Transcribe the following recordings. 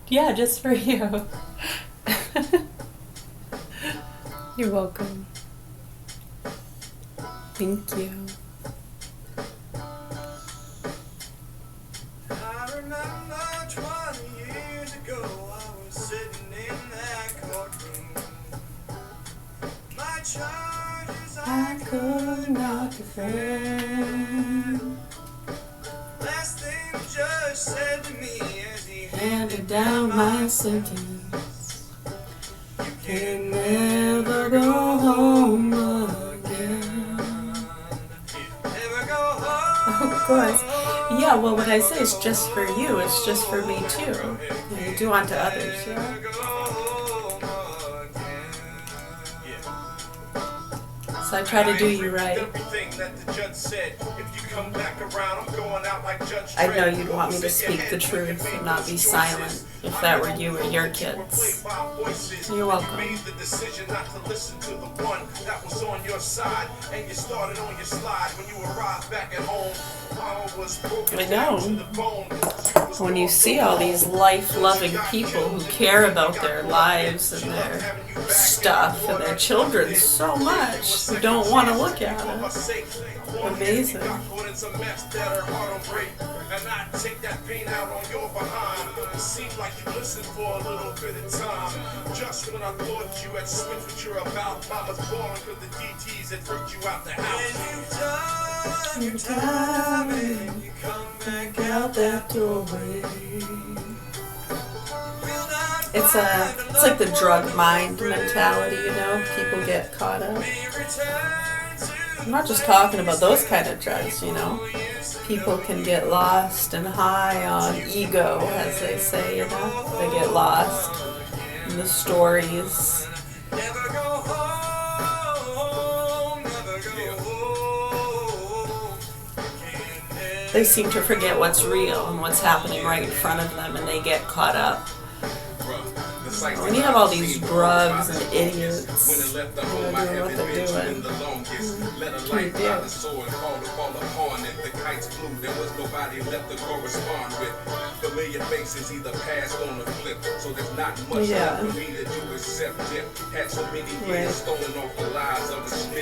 Yeah, just for you. You're welcome. Thank you. I remember 20 years ago, I was sitting in that courtroom. My charges I could not defend. Last thing the judge said to me as he handed down my sentence: you can never go home again. Never go home. Of course. Yeah, well, what I say is just for you. It's just for me, too. You do unto others, yeah? So I try to do you right. I know you'd want me to speak the truth and not be silent if that were you or your kids. You're welcome. I know. When you see all these life-loving people who care about their lives and their stuff and their children so much, who don't want to look at it. Amazing. And I take that pain out on your behind. It seems like you listened for a little bit of time. Just when I thought you had switched what you're about, Mama's calling because the DTs had freaked you out the house. And you've done your time and you come back out that doorway. It's like the drug mind mentality, you know? People get caught up. I'm not just talking about those kind of drugs, you know? People can get lost and high on ego, as they say, you know? They get lost in the stories. Never go home, never go home. They seem to forget what's real and what's happening right in front of them, and they get caught up. When you have all these drugs and idiots doing what they're doing, can you do? Yeah. Right.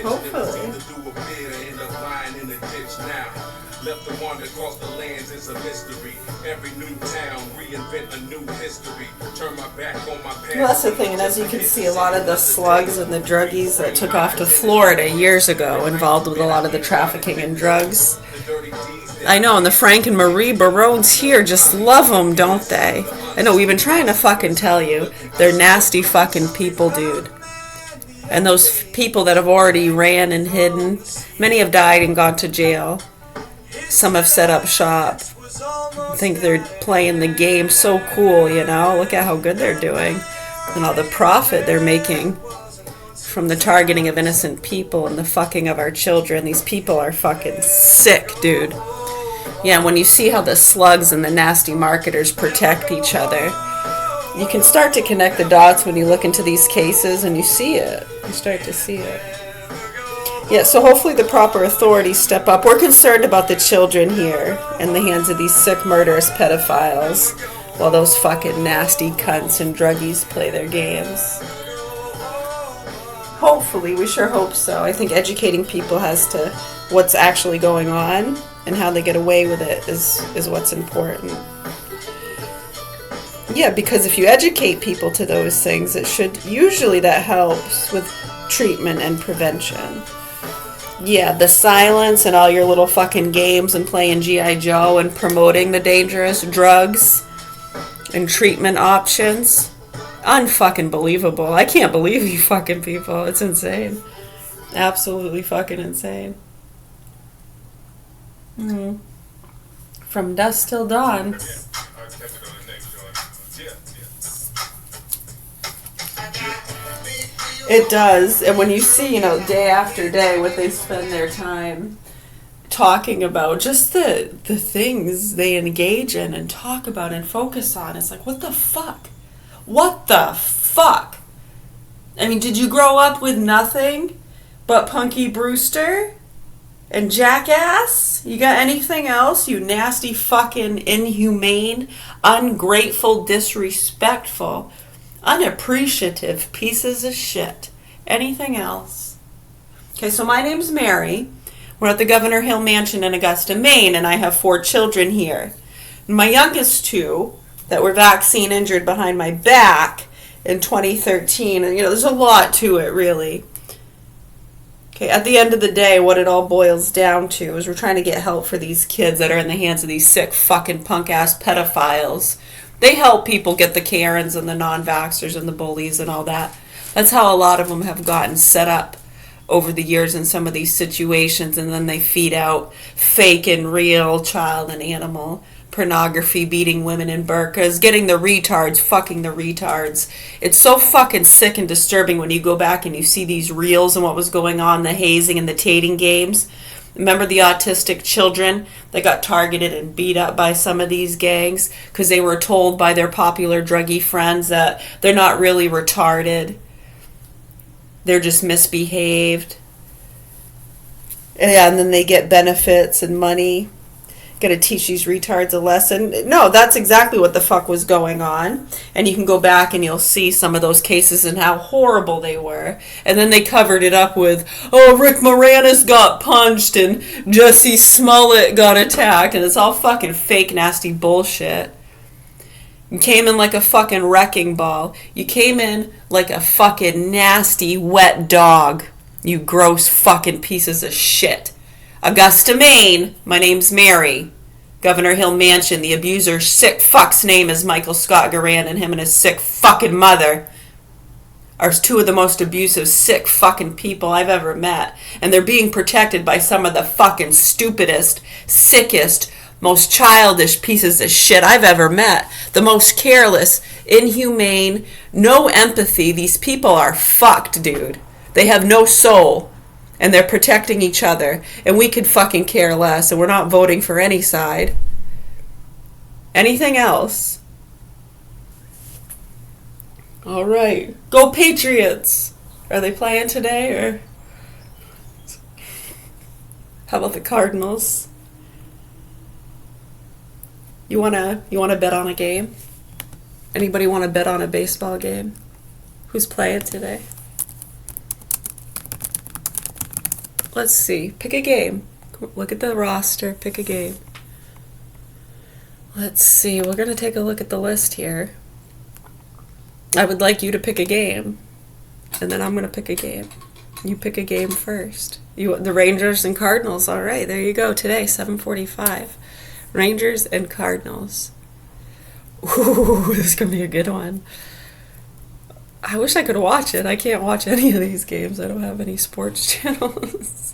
Hopefully. Left to wander across the lands is a mystery. Every new town, reinvent a new history. Turn my back on my past. Well, that's the thing, and as you can see, a lot of the slugs and the druggies that took off to Florida years ago, involved with a lot of the trafficking in drugs. I know, and the Frank and Marie Barones here just love them, don't they? I know, we've been trying to fucking tell you. They're nasty fucking people, dude. And those people that have already ran and hidden, many have died and gone to jail. Some have set up shop. I think they're playing the game so cool, you know? Look at how good they're doing. And all the profit they're making from the targeting of innocent people and the fucking of our children. These people are fucking sick, dude. Yeah, when you see how the slugs and the nasty marketers protect each other, you can start to connect the dots when you look into these cases and you see it. You start to see it. Yeah, so hopefully the proper authorities step up. We're concerned about the children here in the hands of these sick, murderous pedophiles while those fucking nasty cunts and druggies play their games. Hopefully, we sure hope so. I think educating people as to what's actually going on and how they get away with it is what's important. Yeah, because if you educate people to those things, usually that helps with treatment and prevention. Yeah, the silence and all your little fucking games and playing G.I. Joe and promoting the dangerous drugs and treatment options. Unfucking believable. I can't believe you fucking people. It's insane. Absolutely fucking insane. From dusk till dawn. It does. And when you see, day after day what they spend their time talking about, just the things they engage in and talk about and focus on, it's like, what the fuck? What the fuck? I mean, did you grow up with nothing but Punky Brewster And jackass, you got anything else? You nasty fucking inhumane, ungrateful, disrespectful, unappreciative pieces of shit. Anything else? Okay, so my name's Mary. We're at the Governor Hill Mansion in Augusta, Maine, and I have 4 children here. And my youngest 2 that were vaccine injured behind my back in 2013, and there's a lot to it, really. Okay, at the end of the day, what it all boils down to is we're trying to get help for these kids that are in the hands of these sick fucking punk-ass pedophiles. They help people get the Karens and the non-vaxxers and the bullies and all that. That's how a lot of them have gotten set up over the years in some of these situations, and then they feed out fake and real child and animal pornography, beating women in burqas, getting the retards, fucking the retards. It's so fucking sick and disturbing when you go back and you see these reels and what was going on, the hazing and the tating games. Remember the autistic children that got targeted and beat up by some of these gangs because they were told by their popular druggie friends that they're not really retarded, they're just misbehaved. Yeah, and then they get benefits and money. Gonna teach these retards a lesson. No, that's exactly what the fuck was going on. And you can go back and you'll see some of those cases and how horrible they were. And then they covered it up with, oh, Rick Moranis got punched and Jussie Smollett got attacked. And it's all fucking fake, nasty bullshit. You came in like a fucking wrecking ball. You came in like a fucking nasty, wet dog. You gross fucking pieces of shit. Augusta, Maine. My name's Mary. Governor Hill Mansion. The abuser's sick fuck's name is Michael Scott Garand, and him and his sick fucking mother are 2 of the most abusive, sick fucking people I've ever met. And they're being protected by some of the fucking stupidest, sickest, most childish pieces of shit I've ever met. The most careless, inhumane, no empathy. These people are fucked, dude. They have no soul. And they're protecting each other. And we could fucking care less. And we're not voting for any side. Anything else? All right. Go Patriots! Are they playing today? Or how about the Cardinals? You wanna bet on a game? Anybody wanna bet on a baseball game? Who's playing today? Let's see. Pick a game. Look at the roster. Pick a game. Let's see. We're going to take a look at the list here. I would like you to pick a game. And then I'm going to pick a game. You pick a game first. The Rangers and Cardinals. All right. There you go. Today, 7:45. Rangers and Cardinals. Ooh, this is going to be a good one. I wish I could watch it. I can't watch any of these games. I don't have any sports channels.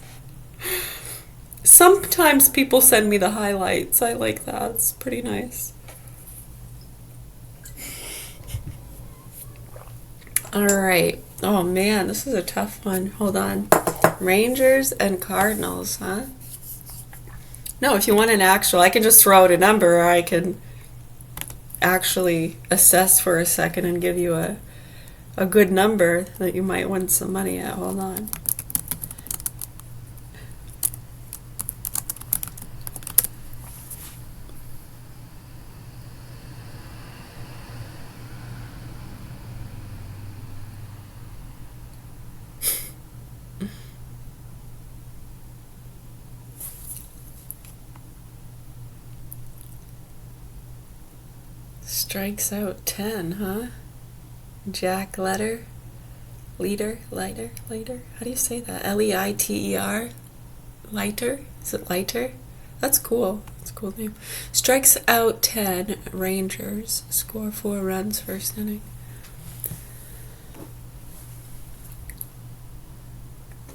Sometimes people send me the highlights. I like that. It's pretty nice. All right. Oh, man. This is a tough one. Hold on. Rangers and Cardinals, huh? No, if you want an actual, I can just throw out a number, or I can actually assess for a second and give you a good number that you might win some money at. Hold on. Strikes out 10, huh? Jack Leiter? Leiter? How do you say that? Leiter? Leiter? Is it Leiter? That's cool. That's a cool name. Strikes out 10, Rangers. Score 4 runs first inning.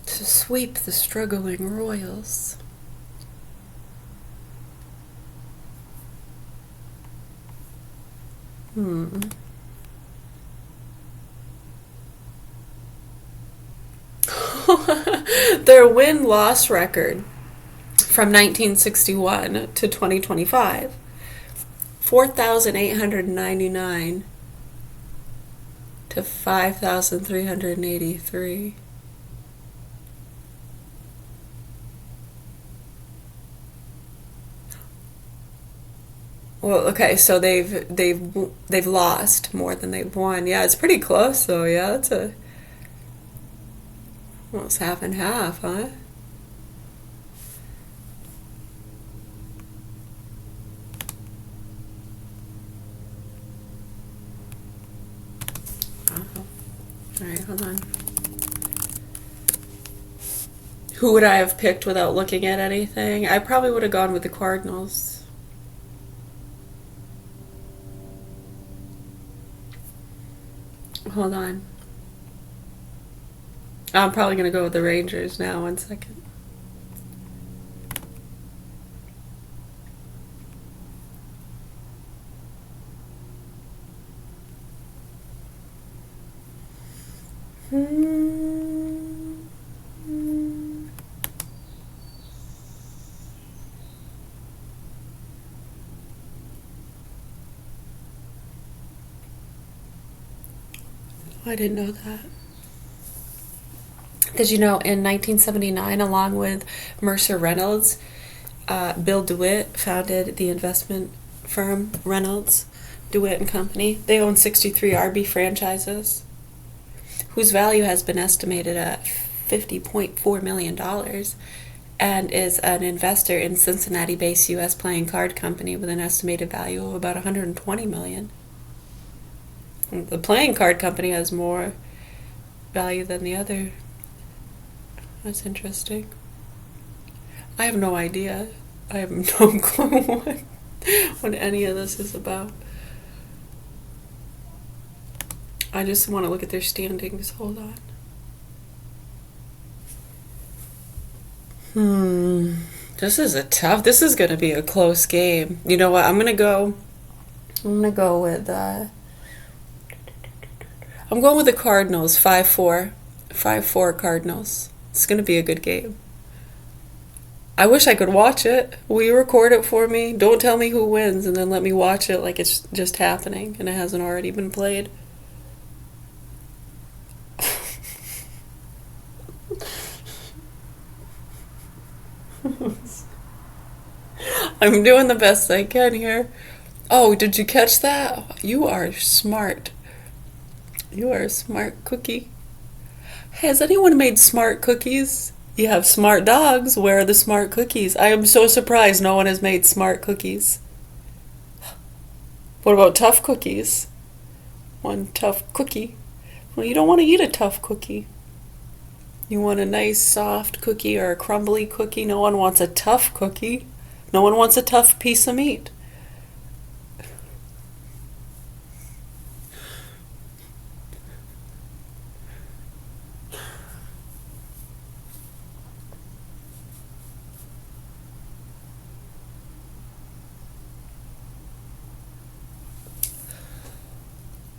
To sweep the struggling Royals. Their win-loss record from 1961 to 2025, 4,899 to 5,383. Well, okay, so they've lost more than they've won. Yeah, it's pretty close though. Yeah, it's a almost half and half, huh? Oh. All right, hold on. Who would I have picked without looking at anything? I probably would have gone with the Cardinals. Hold on. I'm probably going to go with the Rangers now. 1 second. I didn't know that. Did you know in 1979, along with Mercer Reynolds, Bill DeWitt founded the investment firm Reynolds, DeWitt and Company. They own 63 RB franchises, whose value has been estimated at $50.4 million, and is an investor in Cincinnati-based U.S. playing card company with an estimated value of about $120 million. The playing card company has more value than the other. That's interesting. I have no idea. I have no clue what any of this is about. I just want to look at their standings. Hold on. This is going to be a close game. You know what? I'm going to go with, I'm going with the Cardinals, 5-4. 5-4 Cardinals. It's going to be a good game. I wish I could watch it. Will you record it for me? Don't tell me who wins and then let me watch it like it's just happening and it hasn't already been played. I'm doing the best I can here. Oh, did you catch that? You are smart. You are a smart cookie. Has anyone made smart cookies? You have smart dogs. Where are the smart cookies? I am so surprised no one has made smart cookies. What about tough cookies? One tough cookie. Well, you don't want to eat a tough cookie. You want a nice soft cookie or a crumbly cookie. No one wants a tough cookie. No one wants a tough piece of meat.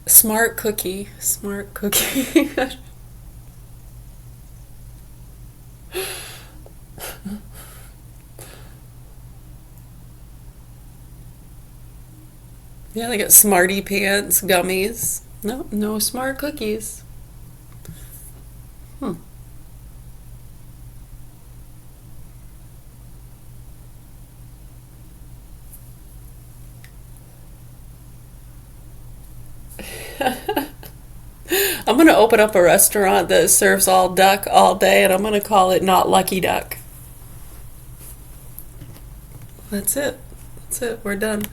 Smart cookie. Smart cookie. Yeah, they got Smarty Pants, gummies. No, no smart cookies. Hmm. I'm going to open up a restaurant that serves all duck all day, and I'm going to call it Not Lucky Duck. That's it. That's it. We're done.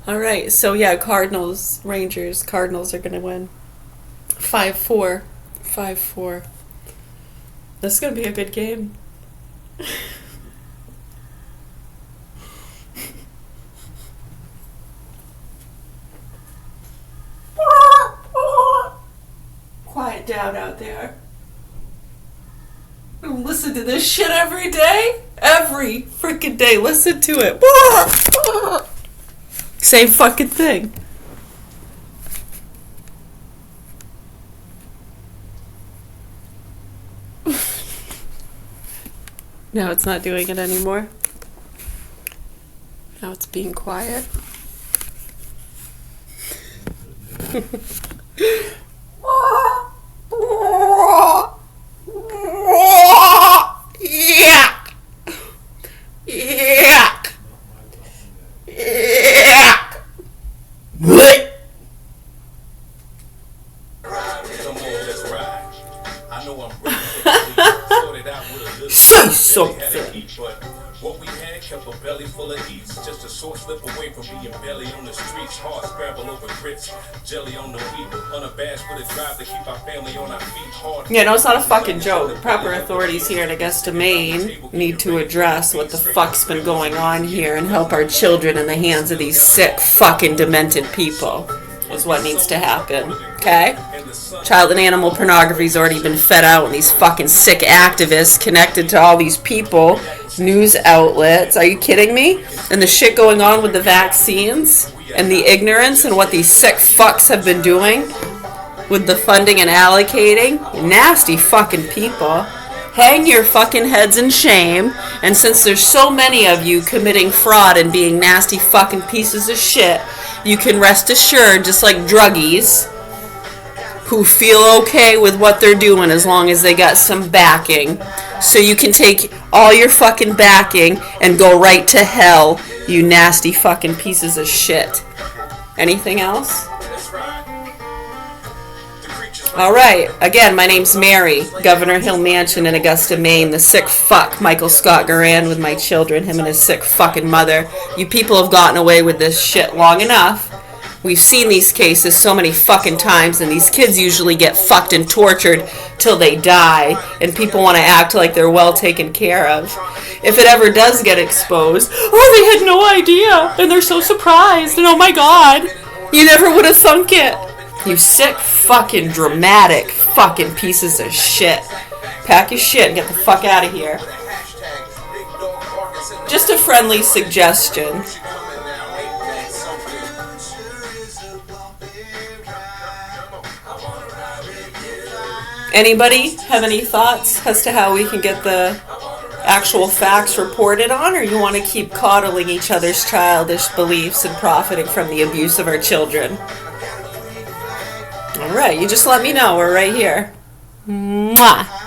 All right. So, yeah, Cardinals, Rangers, Cardinals are going to win. 5-4. 5-4. This is going to be a good game. Quiet down out there. Listen to this shit every day? Every freaking day. Listen to it. Same fucking thing. Now it's not doing it anymore. Now it's being quiet. Yuck! Yuck! Yuck! say something. What we had kept a belly full of eats. Just a short slip away from being belly on the streets. Hard scrabble over grits. Jelly on the wheat. Unabashed with a drive to keep our family on our feet. Hard. Yeah, no, it's not a fucking joke. Proper authorities here in Augusta, Maine need to address what the fuck's been going on here and help our children in the hands of these sick, fucking demented people. Is what needs to happen. Okay? Child and animal pornography's already been fed out, and these fucking sick activists connected to all these people, news outlets. Are you kidding me? And the shit going on with the vaccines and the ignorance and what these sick fucks have been doing with the funding and allocating. Nasty fucking people. Hang your fucking heads in shame. And since there's so many of you committing fraud and being nasty fucking pieces of shit, you can rest assured, just like druggies who feel okay with what they're doing as long as they got some backing. So you can take all your fucking backing and go right to hell, you nasty fucking pieces of shit. Anything else? Alright, again, my name's Mary, Governor Hill Mansion in Augusta, Maine, the sick fuck, Michael Scott Garand with my children, him and his sick fucking mother. You people have gotten away with this shit long enough. We've seen these cases so many fucking times, and these kids usually get fucked and tortured till they die, and people want to act like they're well taken care of. If it ever does get exposed, oh, they had no idea, and they're so surprised, and oh my god, you never would have thunk it. You sick fucking dramatic fucking pieces of shit. Pack your shit and get the fuck out of here. Just a friendly suggestion. Anybody have any thoughts as to how we can get the actual facts reported on, or you want to keep coddling each other's childish beliefs and profiting from the abuse of our children? All right, you just let me know. We're right here. Mwah.